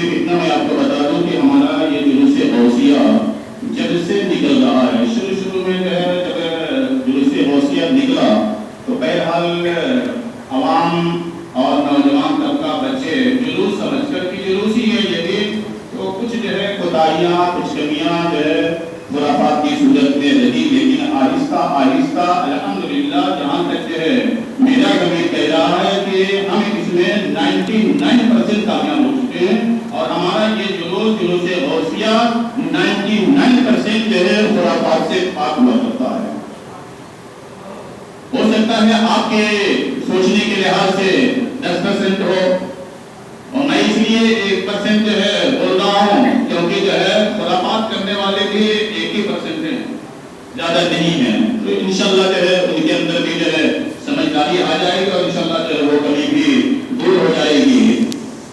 صرف اتنا میں آپ کو بتا دوں کہ ہمارا یہ جلوس غوثیہ جب سے نکل رہا ہے، شروع میں جو ہے جب جلوس غوثیہ نکلا تو بہرحال عوام اور نوجوان طبقہ بچے جلوس سمجھ کر کہ جلوس ہی ہے یہ بھی، تو کچھ جو ہے کوتاہیاں کچھ کمیاں جو ہے خرافات کی صورت میں رہی، لیکن آہستہ آہستہ الحمدللہ جہاں تک جو ہے میرا ضمیر کہہ رہا ہے کہ ہم اس میں 99% کامیاب ہو چکے ہیں، اور ہمارا یہ جلوس غوثیہ 99% جو ہے خرافات سے پاک ہوا کرتا ہے۔ ہو سکتا ہے آپ کے سوچنے کے لحاظ سے 10% ہو، اور میں اس لیے 1% جو ہے بول رہا ہوں کیونکہ جو ہے خرافات کرنے والے بھی 1% ہیں، زیادہ نہیں ہیں، تو انشاءاللہ جو ہے ان کے اندر بھی جو ہے سمجھداری آ جائے گی، اور انشاءاللہ جو ہے وہ کمی بھی دور ہو جائے گی۔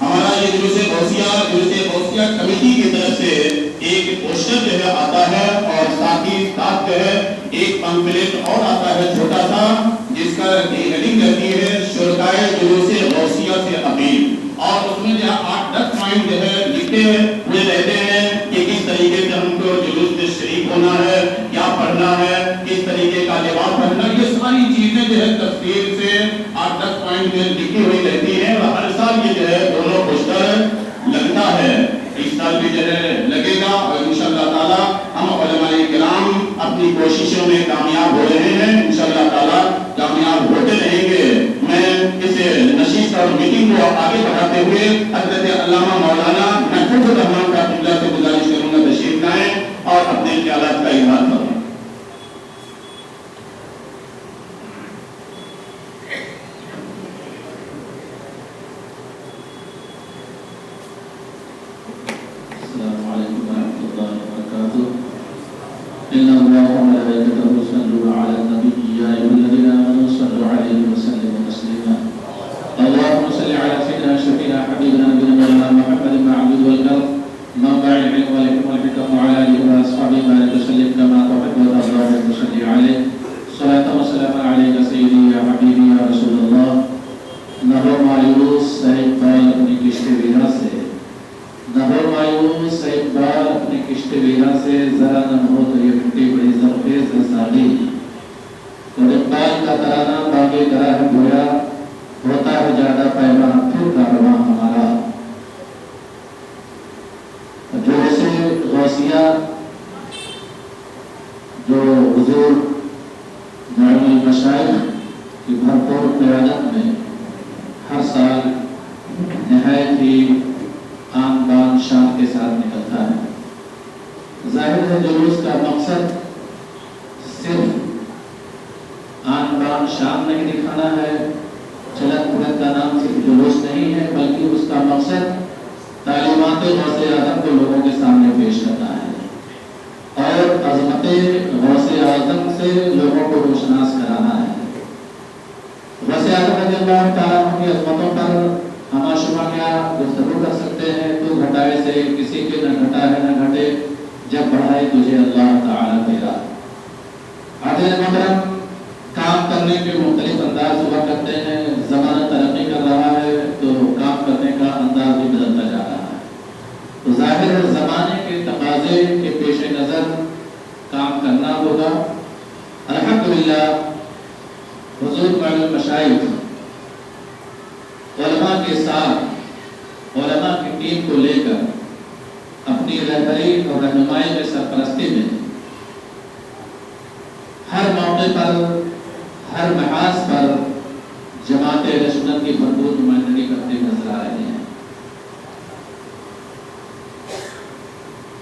ہمارا یہ جلوس غوثیہ کمیٹی کی طرف سے ایک پوسٹر جو ہے آتا ہے، اور ساتھ ہی ساتھ جو ہے ایک پمفلیٹ اور آتا ہے چھوٹا سا، جس کا ہیڈنگ رہتی ہے شرکائے جلوس غوثیہ سے اپیل، اور اس میں جو 8-10 پوائنٹ جو ہے لکھے ہوئے رہتے ہیں کہ کس طریقے سے ہم کو جلوس میں شریک ہونا ہے، کیا پڑھنا ہے، کس طریقے کا لباس پہننا، یہ ساری چیزیں جو ہے تفصیل سے 8-10 پوائنٹ میں لکھی ہوئی رہتی ہیں، اور ہر سال یہ جو ہے دونوں پوسٹر لگتا ہے، اس سال بھی جو ہے لگے گا، اور انشاءاللہ تعالی ہم علماء کرام اپنی کوششوں میں کامیاب ہو رہے ہیں، انشاءاللہ تعالی کامیاب ہوتے رہیں گے۔ میں اس نشست اور میٹنگ کو آگے بڑھاتے ہوئے حضرت علامہ مولانا محفوظ الرحمان کا اللہ سے گزارش کروں گا تشریف لائیں اور اپنے خیالات کا اظہار کریں۔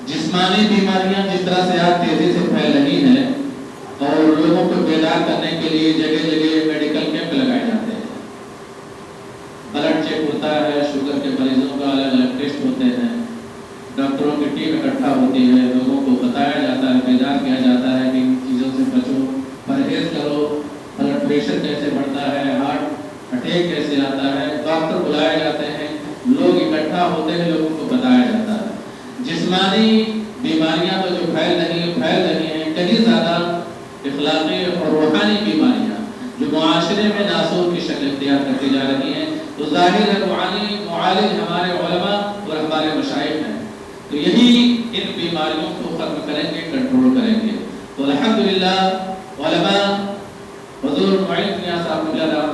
جسمانی بیماریاں جس طرح سے آج تیزی سے پھیل رہی ہیں، اور لوگوں کو بیدار کرنے کے لیے جگہ جگہ میڈیکل کیمپ لگائے جاتے ہیں، بلڈ چیک ہوتا ہے، شوگر کے مریضوں کا الگ الگ ٹیسٹ ہوتے ہیں، ڈاکٹروں کی ٹیم اکٹھا ہوتی ہے، لوگوں کو بتایا جاتا ہے، بیدار کیا جاتا ہے کہ ان چیزوں سے بچو، پرہیز کرو، بلڈ پریشر کیسے بڑھتا ہے، ہارٹ اٹیک کیسے آتا ہے، ڈاکٹر بلائے جاتے ہیں، لوگ اکٹھا ہوتے ہیں، لوگوں کو بتایا جاتا ہے۔ جسمانی بیماریاں تو جو پھیل رہی ہیں کہیں زیادہ اخلاقی اور روحانی بیماریاں جو معاشرے میں ناسور کی شکل اختیار کرتی جا رہی ہیں، تو ظاہر ہے معالج ہمارے علماء اور ہمارے تو یہی ان بیماریوں کو ختم کریں گے، کنٹرول کریں گے۔ تو الحمدللہ علماء حضور معین میاں صاحب رضی اللہ عنہ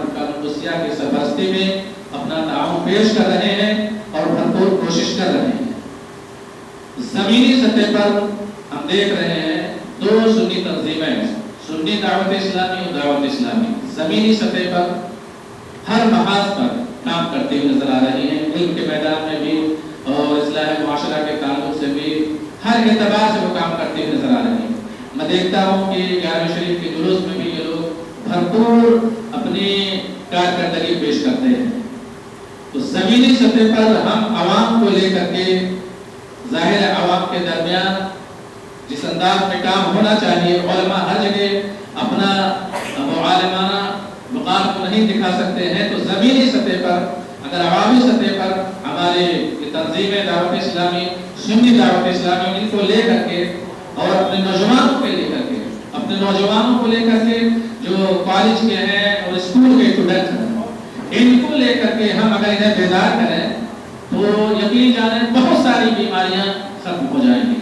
کی سرپرستی میں اپنا تعاون پیش کر رہے ہیں اور بھرپور کوشش کر رہے ہیں۔ زمینی سطح پر ہم دیکھ رہے ہیں دو سنی تنظیمیں، سنی دعوت اسلامی اور دعوت اسلامی، زمینی سطح پر ہر محاذ پر کام کرتے ہوئے نظر آ رہی ہیں، علم کے میدان میں بھی اور اصلاح معاشرہ کے تعلق سے بھی ہر اعتبار سے وہ کام کرتے ہوئے نظر آ رہی ہیں۔ میں دیکھتا ہوں کہ 11ویں شریف کے جلوس میں بھی یہ لوگ بھرپور اپنی کارکردگی پیش کرتے ہیں۔ تو زمینی سطح پر ہم عوام کو لے کر کے، ظاہر عوام کے درمیان جس انداز میں کام ہونا چاہیے، علماء ہر جگہ اپنا عالمانہ مقام کو نہیں دکھا سکتے ہیں، تو زمینی سطح پر اگر عوامی سطح پر ہمارے تنظیمیں دعوت اسلامی، سنی دعوت اسلامی، ان کو لے کر کے اور اپنے نوجوانوں کو لے کر کے جو کالج کے ہیں اور اسکول کے اسٹوڈنٹ ہیں، ان کو لے کر کے ہم اگر انہیں بیدار کریں تو یقین جانیں بہت ساری بیماریاں ختم ہو جائیں گی۔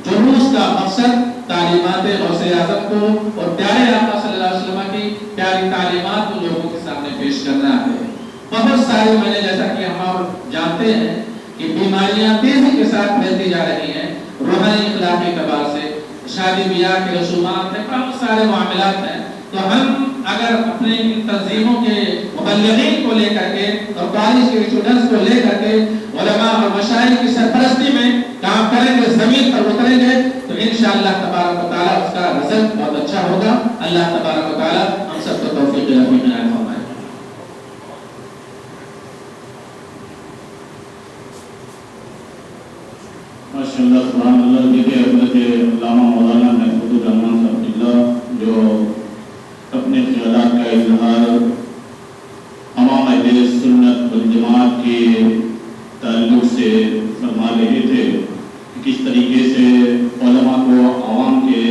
جلوس کا مقصد تعلیمات غوث اعظم کو اور پیارے آقا صلی اللہ علیہ وسلم کی پیاری تعلیمات کو لوگوں کے سامنے پیش کرنا ہے۔ بہت ساری میں نے جیسا کہ ہم جانتے ہیں کہ بیماریاں تیزی کے ساتھ پھیلتی جا رہی ہیں، روحانی اخلاقی اعتبار سے، شادی بیاہ کے رسومات ہیں، بہت سارے معاملات ہیں۔ تو ہم اگر اپنے ان تنظیموں کے مبلغین کو لے کر کے اور کالج کے اسٹوڈنٹس کو لے کر کے علماء اور مشائخ کی سرپرستی میں کام کریں گے، زمین پر اتریں گے، تو انشاءاللہ تبارک و تعالیٰ اس کا رزق بہت اچھا ہوگا۔ اللہ تبارک و تعالیٰ ہم سب کو توفیق عطا فرمائے۔ ماشاءاللہ سبحان اللہ۔ دیکھیے حضرت علامہ مولانا محفوظ الرحمان صاحب اللہ جو اپنے خیالات کا اظہار عوام اہل سنت والجماعت کے تعلق سے فرما رہے تھے کہ کس طریقے سے علماء کو عوام کے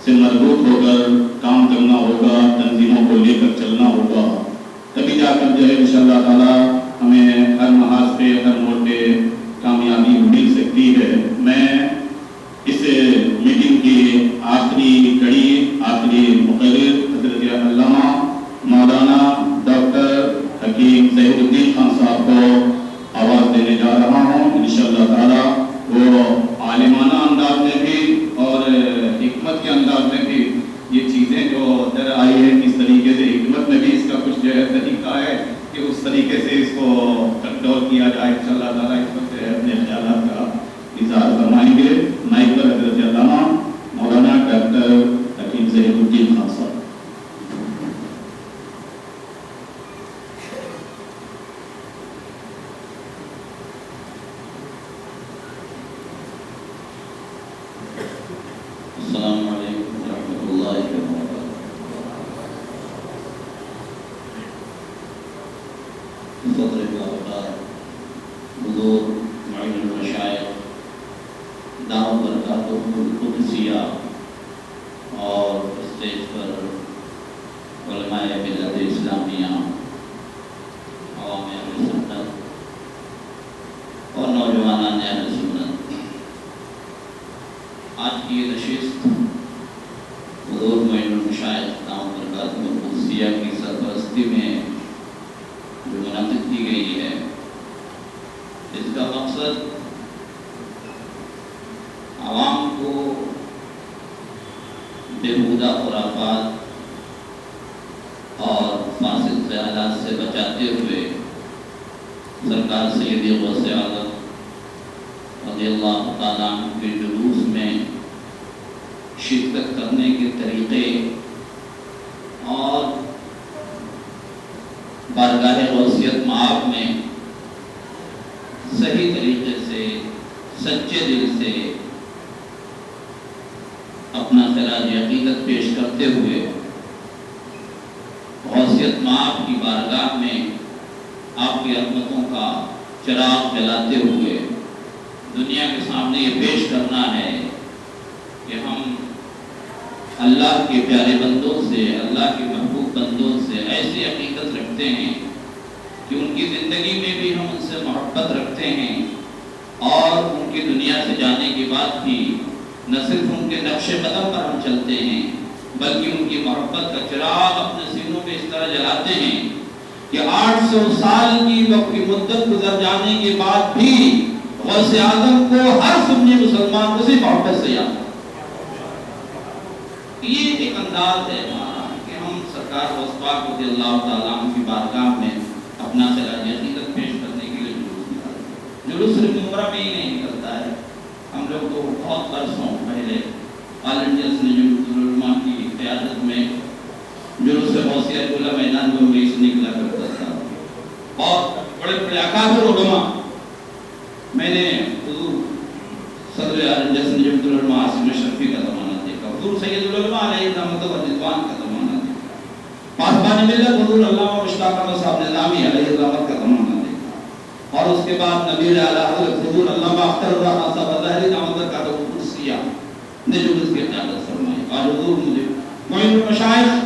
سے مربوط ہو کر کام کرنا ہوگا، تنظیموں کو لے کر چلنا ہوگا، تبھی جا کر جو ہے انشاءاللہ تعالیٰ ہمیں ہر محاذ پہ، ہر موڑ پہ کامیابی مل سکتی ہے۔ میں اس میٹنگ کی آخری کڑی، آخری مقرر حضرت علامہ مولانا ڈاکٹر حکیم ظہیر الدین خان صاحب کو آواز دینے جا رہا ہوں۔ انشاءاللہ تعالیٰ وہ عالمانہ انداز میں بھی اور حکمت کے انداز میں بھی یہ چیزیں جو در آئی ہے، کس طریقے سے حکمت میں بھی اس کا کچھ جو ہے طریقہ ہے کہ اس طریقے سے اس کو کنٹرول کیا جائے، انشاءاللہ تعالیٰ اس وقت اپنے خیالات کا اظہار فرمائیں گے۔ مائک پر حضرت علامہ مولانا ڈاکٹر حکیم ظہیر الدین خان صاحب۔ السلام علیکم ورحمۃ اللہ وبرکاتہ۔ صدر الوقار حضور معین المشائخ دعوت برکاتہ القدسیہ اور اسٹیج پر علماء ملت اسلامیہ، عوام اہل سنت اور نوجوانان اہل سنت، آج کی یہ نشست حضور معین المشائخ دعوت برکاتہ القدسیہ کی سرپرستی میں جو منعقد کی گئی ہے، اس کا مقصد عوام کو بےہودہ خرافات اور فاسد خیالات سے بچاتے ہوئے سرکار سیدی غوث اعظم رضی اللہ تعالیٰ عنہ کے جلوس میں شرکت کرنے کے طریقے اور بارگاہ غوثیت معاب میں صحیح طریقے سے، سچے دل سے اپنا خراج عقیدت پیش کرتے ہوئے غوثیت معاب کی بارگاہ میں آپ کی عظمتوں کا چراغ جلاتے ہوئے دنیا کے سامنے یہ پیش کرنا ہے کہ ہم اللہ کے پیارے بندوں سے، اللہ کے محبوب بندوں سے ایسی عقیدت رکھتے ہیں کہ ان کی زندگی میں بھی ہم ان سے محبت رکھتے ہیں، اور ان کی دنیا سے جانے کے بعد بھی نہ صرف ان کے نقش قدم پر ہم چلتے ہیں بلکہ ان کی محبت کا چراغ اپنے سینوں میں اس طرح جلاتے ہیں کہ 800 سال کی وقت کی مدت گزر جانے کے بعد بھی غوث اعظم کو ہر سنی مسلمان اسی محبت سے یاد ہے۔ یہ ایک انداز ہے ہمارا کہ ہم سرکار غوث پاک رضی اللہ تعالیٰ عنہ کی بارگاہ میں اپنا خراج عقیدت پیش کرنے کے لیے جلوس نکالتے ہیں۔ جلوس صرف عمرہ میں ہی نہیں نکلتا ہے، ہم لوگ تو بہت برسوں پہلے آل انڈیا سندھ علماء کی قیادت میں جلوس غوثیہ پورا میدان میں سے نکلا کرتا تھا اور بڑے بڑے اکابر علماء، میں نے حضور صدر آل انڈیا سندھ علماء عاصم اشرفی کا زمانہ دیکھا، حضور سید العلماء علیہ رحمۃ و رضوان کا زمانہ دیکھا، پاسبان ملت حضور علامہ مشتاق احمد صاحب نظامی علیہ رحمت کا زمانہ دیکھا، اور اس کے بعد نبی اعلیٰ حضرت حضور علامہ اختر الرحمن صاحب ظاہری دامدر کا کرسیہ نے جو اس کی قیادت فرمائی، اور حضور مجھے معین المشائخ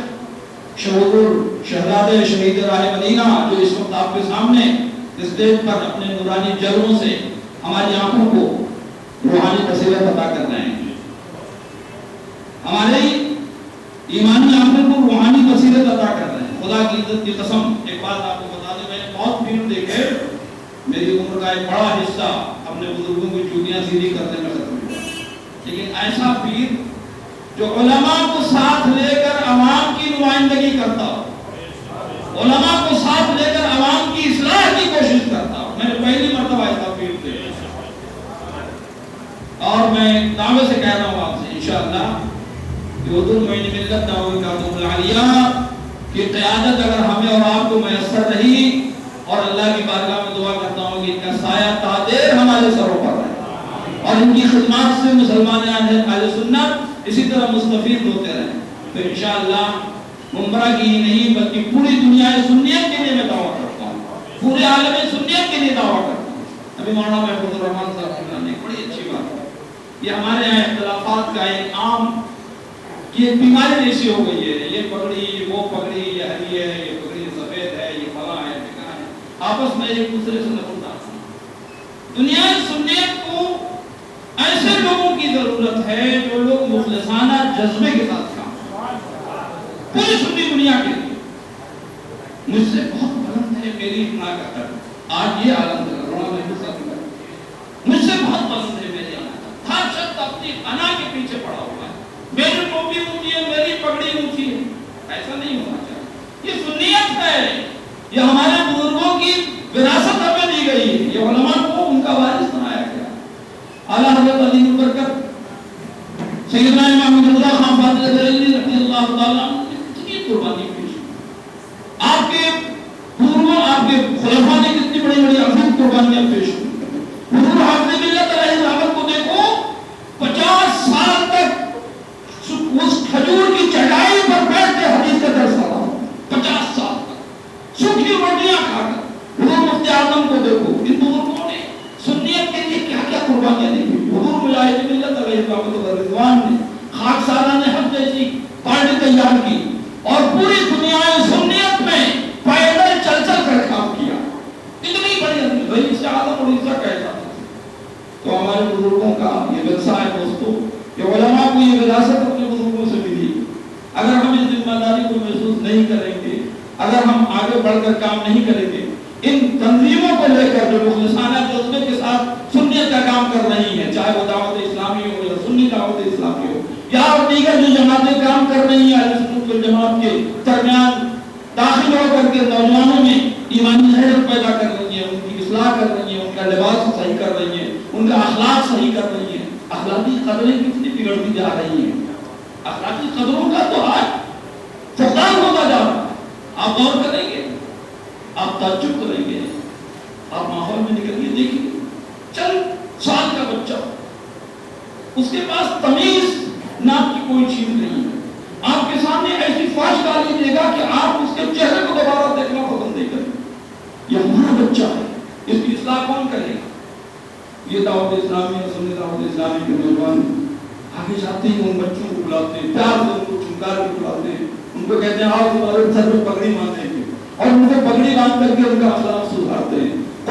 شہور شہزادے شہید راہ مدینہ جو اس وقت آپ کے سامنے اسٹیج پر اپنے نورانی جلووں سے ہماری آنکھوں کو روحانی بصیرت عطا کر رہے ہیں، ہمارے ایمانی آنکھوں کو روحانی بصیرت عطا کر رہے ہیں۔ خدا کی عزت کی قسم ایک بات آپ کو بتا دیں، میں نے بہت فلم دیکھے، میری عمر کا ایک بڑا حصہ اپنے بزرگوں کی چوٹیاں سیدھی کرنے میں ختم ہوا، لیکن ایسا پیر جو علماء کو ساتھ لے کر عوام کی نمائندگی کرتا ہو، علماء کو ساتھ لے کر عوام کی اصلاح کی کوشش کرتا ہو، میں نے پہلی مرتبہ ایسا پیر دیکھا، اور میں دعوے سے کہہ رہا ہوں آپ سے انشاءاللہ کہ حضور معین ملت دعوی کاتب العالیہ کی قیادت اگر ہمیں اور آپ کو میسر رہی، اور اللہ کی بارگاہ میں دعا کرتا ہوں کہ ان کا سایہ تا دیر ہمارے سروں پر رہے اور ان کی خدمات سے مسلمان اہل سنت اسی طرح مستفید ہوتے رہیں، پھر انشاءاللہ ممبرہ کی ہی نہیں بلکہ پوری دنیا سنیت کے لیے میں دعویٰ کرتا ہوں، پورے عالم سنیت کے لیے دعویٰ کرتا ہوں۔ ابھی مولانا محفوظ الرحمان صاحب نے بڑی اچھی بات ہے، یہ ہمارے یہاں اختلافات کا ایک عام یہ ایک بیماری جیسی ہو گئی ہے، یہ پگڑی وہ پگڑی، یہ ہری ہے، یہ پگڑی سفید ہے، یہ فلاں ہے، ٹھکانا ہے، آپس میں ایک دوسرے سے نفرت۔ دنیا سنیت کو ایسے لوگوں کی ضرورت ہے جو لوگ مخلصانہ جذبے کے ساتھ کام کریں، پوری سنی دنیا کے لیے۔ مجھ سے بہت بلند ہے میری اپنا کا قدر، آج یہ عالم کر رہا ہوں، مجھ سے بہت بلند ہے میری انا کا، ہر شخص اپنی انا کے پیچھے پڑا ہوا ہے، میری ٹوپی اونچی ہے، میری پگڑی اونچی ہے، ایسا نہیں ہونا چاہیے۔ یہ سنیت ہے، یہ ہمارے بزرگوں کی وراثت ہمیں دی گئی ہے، یہ علماء کو ان کا وارث بنایا گیا۔ اعلیٰ حضرت علی برکت سیدنا امام رضا خان فاضل بریلوی رضی اللہ تعالیٰ عنہ نے کتنی قربانی پیش کی، آپ کے بزرگوں آپ کے خلفاء نے کتنی بڑی بڑی عظیم قربانیاں پیش کی۔ حضور حافظ ملت علیہ رحمت کو دیکھو، 50 سال تک اس کھجور کی چٹائی پر بیٹھ کے حدیث کا درس پڑھا، 50 سال تک سوکھی روٹیاں کھا کر۔ حضور مفتی اعظم کو دیکھو، ان بزرگوں نے سنیت کے لیے کیا کیا قربانیاں دی۔ حضور مجاہد ملت علیہ رحمت و رضوان نے خاکساران حق جیسی پارٹی تیار کی اور پوری دنیا سنیت میں پیدل چل چل کر کام کیا، اتنی بڑی بھائی اس سے اعظم اور عزت کہتا تھا۔ تو ہمارے بزرگوں کا یہ ورثہ ہے دوستو، کہ علماء کو یہ وراثت اپنے بزرگوں سے ملی۔ اگر ہم اس ذمہ داری کو محسوس نہیں کریں گے، اگر ہم آگے بڑھ کر کام نہیں کریں گے، ان تنظیموں کو لے کر جو مخلصانہ جذبے کے ساتھ سنیت کا کام کر رہی ہیں، چاہے وہ دعوت اسلامی ہو یا سنی دعوت اسلامی ہو یا دیگر جو جماعتیں کام کر رہی ہیں، اہل سنت والجماعت کے درمیان داخل ہو کر کے نوجوانوں میں ایمانی حیرت پیدا کر رہی ہیں، ان کی اصلاح کر رہی ہیں، ان کا لباس صحیح کر رہی ہیں، ان کا اخلاق صحیح کر رہی ہیں۔ اخلاقی قدریں کتنی بگڑتی جا رہی ہیں، اخلاقی قدروں کا تو آج فقدان ہوتا جا رہا ہے۔ آپ غور کریں گے، آپ تعجب کریں گے، آپ ماحول میں نکل کے دیکھیں، چند سال کا بچہ، اس کے پاس تمیز نام کی کوئی چیز نہیں ہے، آپ کے سامنے ایسی فاش ڈالی دے گا کہ آپ اس کے چہرے کو دوبارہ دیکھنا پسند نہیں کریں گے۔ یہ ہمارا بچہ ہے، اس کی اصلاح کون کرے گا؟ یہ دعوت اسلامی اور سنی دعوت اسلامی کے نوجوان آگے جاتے ہیں، ان بچوں کو بلاتے ہیں، پیار سے ان کو چمکار کے بلاتے ہیں، ان کو کہتے ہیں آؤ تمہارے سر میں پگڑی باندھیں گے، اور ان کو پگڑی باندھ کر کے ان کا اخلاق سدھارتے ہیں،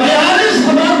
42,000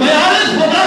42,000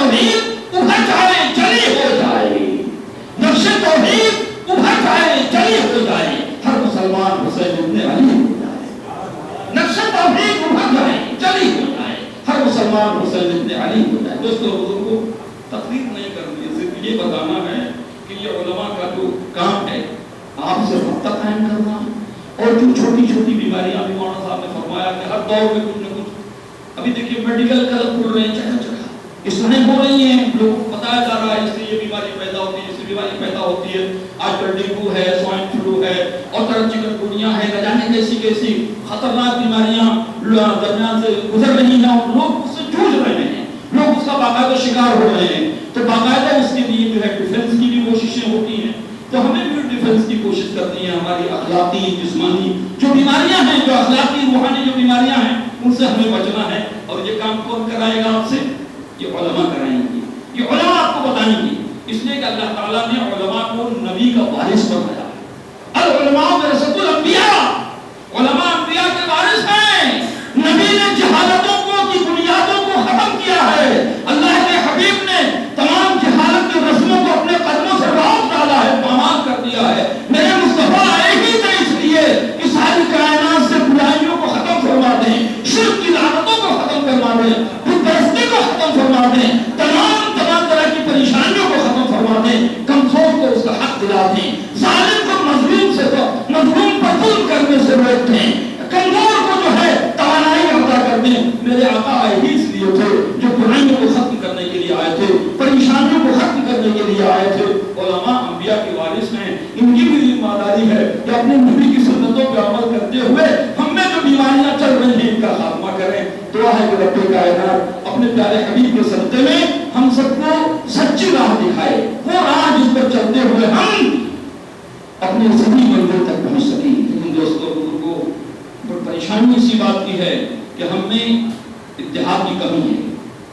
توحید ابھر جائے جلی ہو جائے، نقش توحید ابھر جائے جلی ہو جائے، ہر مسلمان حسین ابن علی ہو جائے، نقش توحید ابھر جائے جلی ہو جائے، ہر مسلمان حسین ابن علی ہو جائے۔ دوستو حضور کو تقریر نہیں کرنی ہے، صرف یہ بتانا ہے کہ یہ علماء کا جو کام ہے آپ سے رابطہ قائم کرنا، اور جو چھوٹی چھوٹی بیماریاں بھی مولانا صاحب نے فرمایا کہ ہر دور میں کچھ نہ کچھ، ابھی دیکھیے میڈیکل کلب کھل رہے ہیں جگہ جگہ، اصلاحیں ہو رہی ہیں، لوگوں کو بتایا جا رہا ہے اس سے یہ بیماری پیدا ہوتی ہے، اس سے بیماری پیدا ہوتی ہے، آج کل ڈینگو ہے، سوائن فلو ہے، اور طرح چکن گونیا ہے، نہ جانے کیسی کیسی خطرناک بیماریاں درمیان سے گزر رہی ہیں، اور لوگ اس سے جوجھ رہے ہیں، لوگ اس کا باقاعدہ شکار ہو رہے ہیں، تو باقاعدہ اس کے لیے جو ہے ڈیفنس کی بھی کوششیں ہوتی ہیں، تو ہمیں بھی ڈیفنس کی کوشش کرنی ہے، ہماری اخلاقی جسمانی جو بیماریاں ہیں، جو اخلاقی روحانی جو بیماریاں ہیں ان سے ہمیں بچنا ہے، اور یہ کام کون کرائے گا آپ سے؟ یہ علماء کرائیں گے، یہ علماء آپ کو بتائیں گے، اس لیے کہ اللہ تعالیٰ نے علماء کو نبی کا وارث بنایا ہے۔ العلماء ورثۃ الانبیاء، علماء انبیاء کے وارث ہیں۔ نبی نے جہالتوں کو کی بنیادوں کو ختم کیا ہے، اللہ کے حبیب نے تمام جہالت کی رسموں کو اپنے قدموں سے روک ڈالا ہے، پامال کر دیا ہے۔ میرے مصطفیٰ آئے ہی تھے اس لیے کہ ساری کائنات سے برائیوں کو ختم فرما دیں، شرک کی لعنتوں کو ختم کروا دیں، بت پرستی کو ختم فرما دیں، تمام طرح کی پریشانیوں کو ختم فرما دیں، کمزور کو اس کا حق دلا دیں، ظالم کو مظلوم پر ظلم کرنے سے روک دیں، کمزور کو جو ہے توانائی عطا کر دیں۔ میرے آقا آئے ہی اس لیے تھے جو برائیوں کو ختم کرنے کے لیے آئے تھے، پریشانیوں کو ختم کرنے کے لیے آئے تھے۔ علماء انبیاء کے وارث ہیں، ان کی بھی ذمہ داری ہے کہ اپنے نبی کی سنتوں پہ عمل کرتے ہوئے ہم میں جو بیماریاں چل رہی ہیں ان کا خاتمہ کریں۔ دعا ہے کہ رب کائنات اپنے پیارے حبیب کے صدقے میں ہم سب کو سچی راہ دکھائے، وہ راہ جس پر چلتے ہوئے ہم اپنے صحیح منزل تک پہنچ سکیں۔ لیکن دوستوں بزرگوں، پریشانی اسی بات کی ہے کہ ہم میں اتحاد کی کمی ہے۔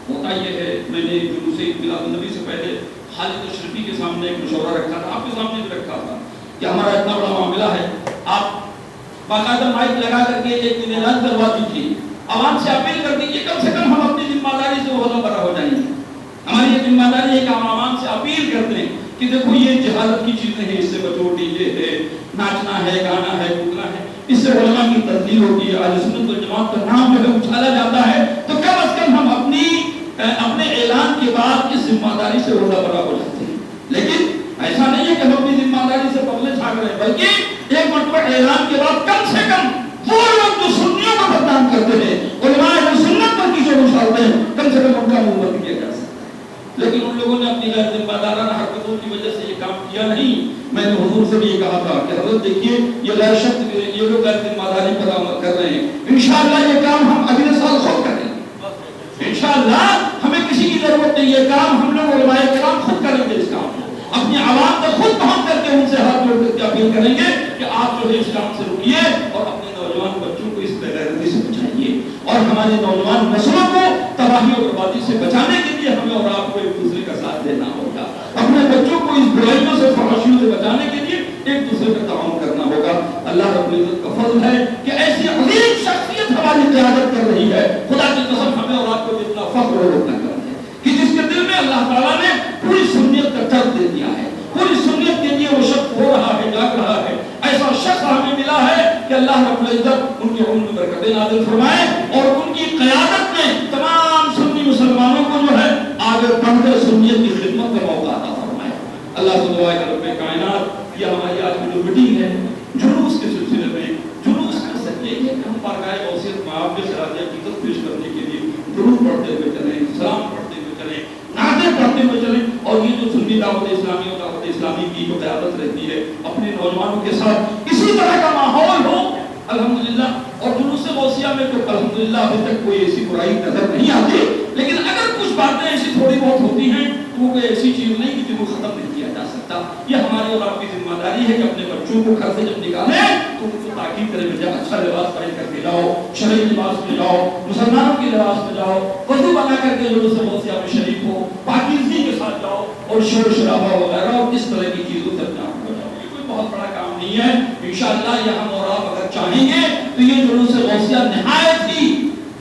ہوتا یہ ہے، میں نے جلوس میلاد النبی سے پہلے خالد اشرفی کے سامنے ایک مشورہ رکھا تھا، آپ کے سامنے بھی رکھا تھا کہ ہمارا اتنا بڑا معاملہ ہے، آپ باقاعدہ مائک لگا کر کے ایک دن اعلان کروا دیجیے، عوام سے اپیل کر دیجیے، کم سے کم ہم اپنی ذمہ داری سے عہدہ برا ہو جائیں گے۔ ہماری یہ ذمہ داری ہے کہ ہم عوام سے اپیل کرتے ہیں کہ دیکھو یہ جہالت کی چیزیں ہیں، اس سے بچو، ڈی جے ہے، ناچنا ہے، گانا ہے، کودنا ہے، اس سے علماء کی تبدیل ہوتی ہے، اہل سنت والجماعت کا نام جو ہے اچھالا جاتا ہے۔ تو کم از کم ہم اپنے اعلان کے بعد اس ذمہ داری سے عہدہ برا ہو جاتے ہیں۔ لیکن ایسا نہیں ہے کہ ہم اپنی ذمہ داری سے پگلے چھاگ رہے ہیں، بلکہ ایک مرتبہ اعلان کے بعد کم سے کم وہ لوگ جو سنیوں کو بدنام کرتے ہیں، علماء اہل سنت پر کیچڑ اچھالتے ہیں، کم سے کم ان کا منہ بند کیا جا سکتا ہے۔ لیکن ان لوگوں نے اپنی غیر ذمہ دارانہ حرکتوں کی وجہ سے یہ کام کیا نہیں۔ میں نے حضور سے بھی یہ کہا تھا کہ حضرت دیکھیے یہ لوگ غیر ذمہ داری پر عمل کر رہے ہیں، انشاءاللہ یہ کام ہم اگلے سال خود کریں گے، انشاءاللہ ہمیں کسی کی ضرورت نہیں، یہ کام ہم لوگ علماء کرام خود کریں گے، اس کام کو اپنی عوام تک خود پہنچ کر کے ان سے ہاتھ جوڑ کر کے اپیل کریں گے کہ آپ جو ہے اس کام سے رکیے اور اپنے نوجوان بچوں کو اس بےغیرتی سے بچائیے، اور ہمارے نوجوان نسلوں کو تباہی اور بربادی سے بچانے کے لیے ہمیں اور آپ کو ایک دوسرے کا ساتھ دینا ہوگا، اپنے بچوں کو اس برائیوں سے فحاشیوں سے بچانے کے لیے ایک دوسرے کا تعاون کرنا ہوگا۔ اللہ رب العزت کا فضل ہے کہ ایسی عظیم شخصیت ہماری قیادت کر رہی ہے، خدا کی قسم ہمیں اور آپ کو اتنا فخر اور اتنا کرم ہے کہ جس کے دل میں اللہ تعالیٰ نے پوری سنیت کا ٹر دے دیا ہے، پوری سنیت کے لیے وہ شخص ہو رہا ہے، جاگ رہا ہے، ایسا شخص ہمیں ملا ہے کہ اللہ رب العزت ان کے عمر میں برکتیں نازل فرمائے اور ان کی قیادت میں تمام سنی مسلمانوں کو جو ہے آگے بڑھ کر سنیت کی خدمت کا موقع عطا فرمائے۔ اللہ سے دعا ہے کہ رب کائنات یہ ہماری آج کی جو میٹنگ ہے جلوس کے سلسلے میں، جلوس کا سکے کہ ہم پرگائے اوسیت معاف کے خراج عقیدت پیش کرنے کے لیے درود پڑھتے ہوئے چلیں، سلام پڑھتے ہوئے چلیں، نعتیں پڑھتے ہوئے چلیں، اور یہ جو سنی دعوت اسلامی اور دعوت اسلامی کی جو قیادت رہتی ہے اپنے نوجوانوں کے ساتھ اسی طرح کا ماحول ہو الحمدللہ۔ اور جلوس غوثیہ میں تو الحمدللہ ابھی تک کوئی ایسی برائی نظر نہیں آتی، لیکن اگر کچھ باتیں ایسی تھوڑی بہت ہوتی ہیں تو وہ کوئی ایسی چیز نہیں کہ جن کو ختم نہیں کیا جا سکتا۔ یہ ہماری اور آپ کی ذمہ داری ہے کہ اپنے بچوں کو گھر سے جب نکالیں تو ان کو تاکید کریں کہ اچھا لباس پہن کر کے جاؤ، شرعی لباس میں جاؤ، مسلمانوں کے لباس میں جاؤ، وضو بنا کر کے جلوس غوثیہ میں شریک ہو، پاکیزگی کے ساتھ جاؤ، اور شور شرابہ وغیرہ اور اس طرح کی چیزوں سے اپنا ہو جاؤ۔ یہ کوئی بہت بڑا کام نہیں ہے، انشاءاللہ یہ ہم اور آپ اگر چاہیں گے تو یہ جلوس غوثیہ نہایت ہی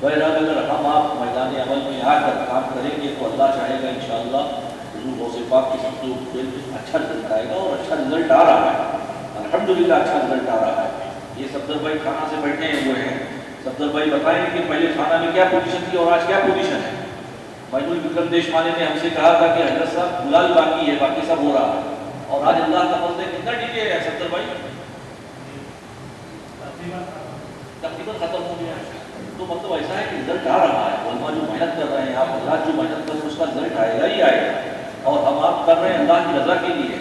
بہرحال اگر ہم آپ میدان عمل میں آ کر کام کریں گے تو اللہ چاہے گا انشاءاللہ حضور غوث پاک کے سب سے اچھا رزلٹ آئے گا، اور اچھا رزلٹ آ رہا ہے الحمدللہ، اچھا رزلٹ آ رہا ہے۔ یہ صفدر بھائی تھانہ سے بیٹھے ہوئے ہیں، صفدر بھائی بتائیں کہ پہلے تھانہ میں کیا پوزیشن تھی اور آج کیا پوزیشن ہے؟ معین الفکرم دیشپانے نے ہم سے کہا تھا کہ حضرت صاحب گلال باقی ہے، باقی سب ہو رہا ہے، اور آج اللہ کا فضل ہے کتنا ڈیلے ہے صفدر بھائی؟ تقریباً ختم ہو گیا ہے۔ تو مطلب ایسا ہے کہ رزلٹ آ رہا ہے، علماء جو محنت کر رہے ہیں، آپ حضرات جو محنت کر رہے ہیں اس کا رزلٹ آئے گا ہی آئے گا، اور ہم آپ کر رہے ہیں اللہ کی رضا کے لیے،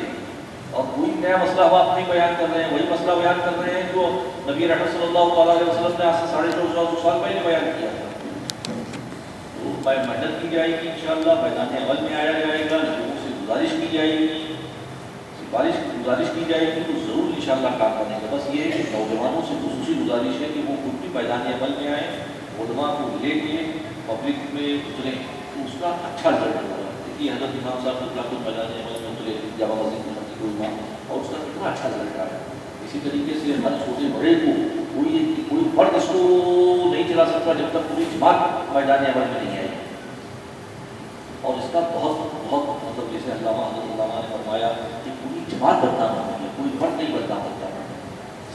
اور کوئی نیا مسئلہ ہم آپ نہیں بیان کر رہے ہیں، وہی مسئلہ بیان کر رہے ہیں جو نبی رحمت صلی اللہ علیہ وسلم نے آج سے 250 سال پہلے بیان کیا تھا۔ تو محنت کی جائے گی انشاءاللہ، میدان عمل میں آیا جائے گا، لوگوں سے گزارش کی جائے گی، گزارش کی جائے گی تو ضرور انشاءاللہ کام کریں گے۔ بس یہ ہے کہ نوجوانوں سے خصوصی گزارش ہے کہ وہ خود بھی میدان عمل میں آئیں، علماء کو لے کے پبلک میں اتریں تو اس کا اچھا رزلٹ ہوگا۔ دیکھیے حضرت امام صاحب کو میدان عمل میں اترے جامع مسجد میں کوئی امام، اور اس کا کتنا اچھا رزلٹ آیا۔ اسی طریقے سے ہر چھوٹے بڑے کو کوئی فرد اس کو نہیں چلا سکتا جب تک پوری جماعت میدان عمل میں نہیں آئے، اور اس کا بہت مطلب جیسے علامہ نے فرمایا کہ پوری جماعت بدنام ہوتی ہے، کوئی فرد نہیں بدنام ہوتا،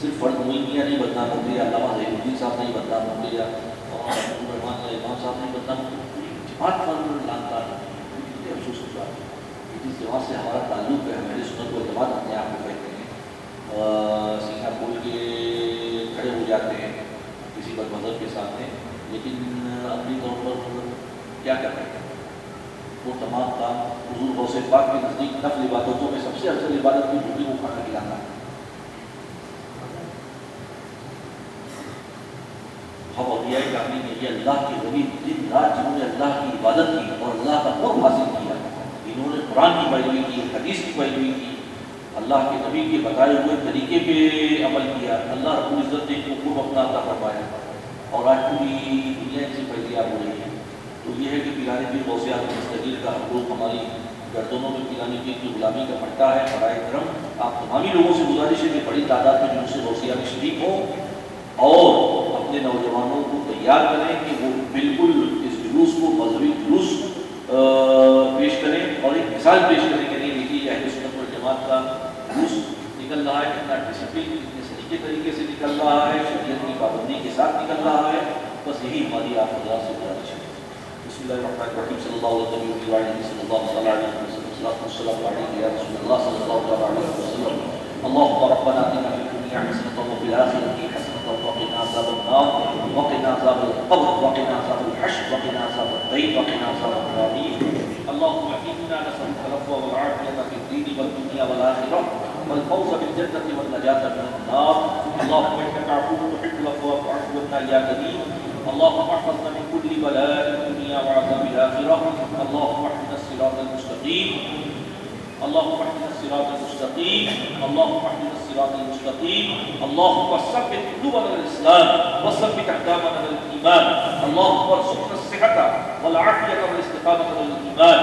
صرف فرد معین میاں نہیں بدنام ہوتے، یا علامہ ظہیر الدین صاحب نہیں بدنام ہوتے، یا عبدالرحمان امام صاحب نہیں بدنام ہوتے، پوری جماعت پر لانتا ہے۔ کتنے افسوس کی بات ہے، جس جماعت سے ہمارا تعلق ہے، ہماری سنت و جماعت اپنے آپ کو کہتے ہیں، سینہ کھول کے کھڑے ہو جاتے ہیں کسی بد مذہب کے سامنے، لیکن اپنی طور پر کیا کر رہے ہیں؟ وہ تمام کام حضور غوث پاک کے نزدیک نفل عبادتوں میں سب سے افضل عبادت کی بھوکی کو کھانا کھلانا ہے۔ ہم اولیاء کرام نے یہ اللہ کے ولی دن رات جنہوں نے اللہ کی عبادت کی اور اللہ کا قرب حاصل کیا، انہوں نے قرآن کی پیروی کی، حدیث کی پیروی کی، اللہ کے نبی کے بتائے ہوئے طریقے پہ عمل کیا، اللہ رب العزت نے ان کو اپنا عطا فرمایا، اور آج پوری دنیا سے فیضیاب ہو رہی ہے۔ تو یہ ہے کہ پیرانے پیر غوث اعظم مستقل کا حقوق ہماری گردنوں میں پیرانے پیر کی غلامی کا پٹا ہے۔ برائے کرم آپ تمامی لوگوں سے گزارش ہے کہ بڑی تعداد میں جلوس غوث میں شریک ہوں اور اپنے نوجوانوں کو تیار کریں کہ وہ بالکل اس جلوس کو مذہبی جلوس پیش کریں اور ایک مثال پیش کریں کہ نہیں دیکھیے اہل سنت والجماعت کا جلوس نکل رہا ہے، کتنا ڈسپلن کتنے سلیقے طریقے سے نکل رہا ہے، شریعت کی پابندی کے ساتھ نکل رہا ہے۔ بس یہی ہماری آپ حضرات سے گزارش ہے۔ بسم اللہ الرحمن الرحیم، صلی اللہ علیہ وسلم، صلی اللہ علیہ وسلم، والسلام علیک یا رسول اللہ صلی اللہ علیہ وسلم۔ اللهم ربنا آتنا في الدنيا حسنة وفي الآخرة حسنة وقنا عذاب النار وقنا عذاب القبر وقنا عذاب الحشر وقنا عذاب الضيق وقنا عذاب النار اللهم إنا نسألك العفو والعافية في الدين والدنيا والآخرة والفوز بالجنة والنجاة من النار اللهم إنك عفو تحب العفو فاعف عنا يا كريم اللهم احفظنا من كل بلاء الدنيا وعذاب الآخرة اللهم اهدنا الصراط المستقيم اللهم اهدنا الصراط المستقيم اللهم اهدنا الصراط المستقيم اللهم ثبت قلوبنا على الإسلام وثبت أقدامنا على الإيمان اللهم ارزقنا الصحة والعافية والاستقامة على الإيمان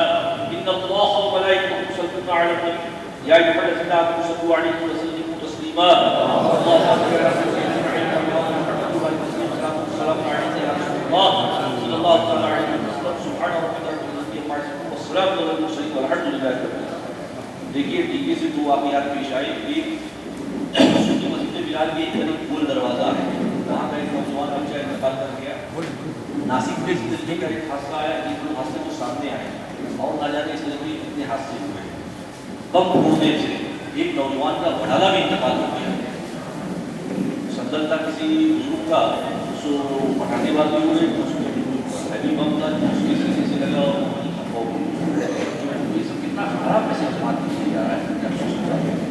إن الله وملائكته يصلون على النبي يا أيها الذين آمنوا صلوا عليه وسلموا تسليما اللهم صل على سيدنا محمد السلام عليك يا رسول الله صلى الله عليه وسلم سبحان ربك رب العزة عما يصفون والسلام على المرسلين والحمد لله رب العالمين۔ دیکھیے طریقے سے دو واقعات پیش آئے، ایک سنی مسجد بلال کے ایک گول دروازہ ہے، وہاں کا ایک نوجوان بچہ انتقال کر گیا، ناسک میں زندگی کا ایک حادثہ آیا، ایک دو حادثے کو سامنے آئے اور نہ جانے اس طرح کے کتنے حادثے ہوئے، بم پھوڑنے سے ایک نوجوان کا بڑھالا بھی انتقال ہو گیا، صندل تھا کسی بزرگ کا، اس پٹاخے بازی ہوئے، اس میں ہیوی بم تھا، اس کے سیسے سے لگا اور یہ سب کتنا خراب میسج بات کی جا رہا ہے، افسوس ہو رہا ہے۔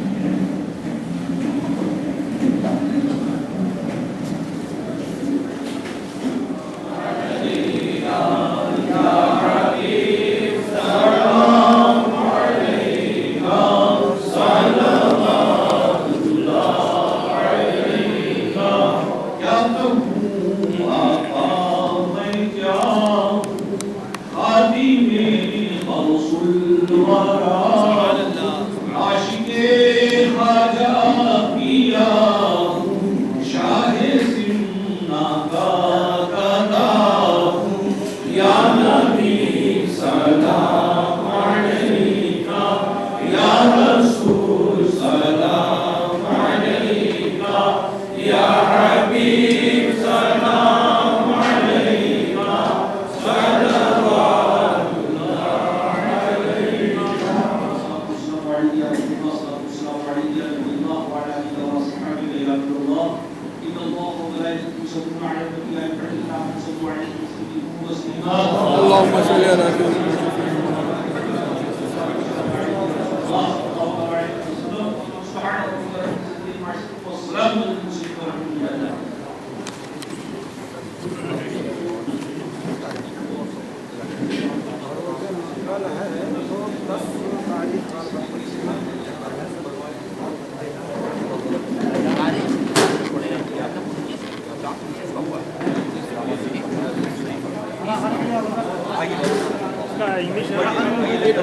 شاہ سمنا کا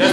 10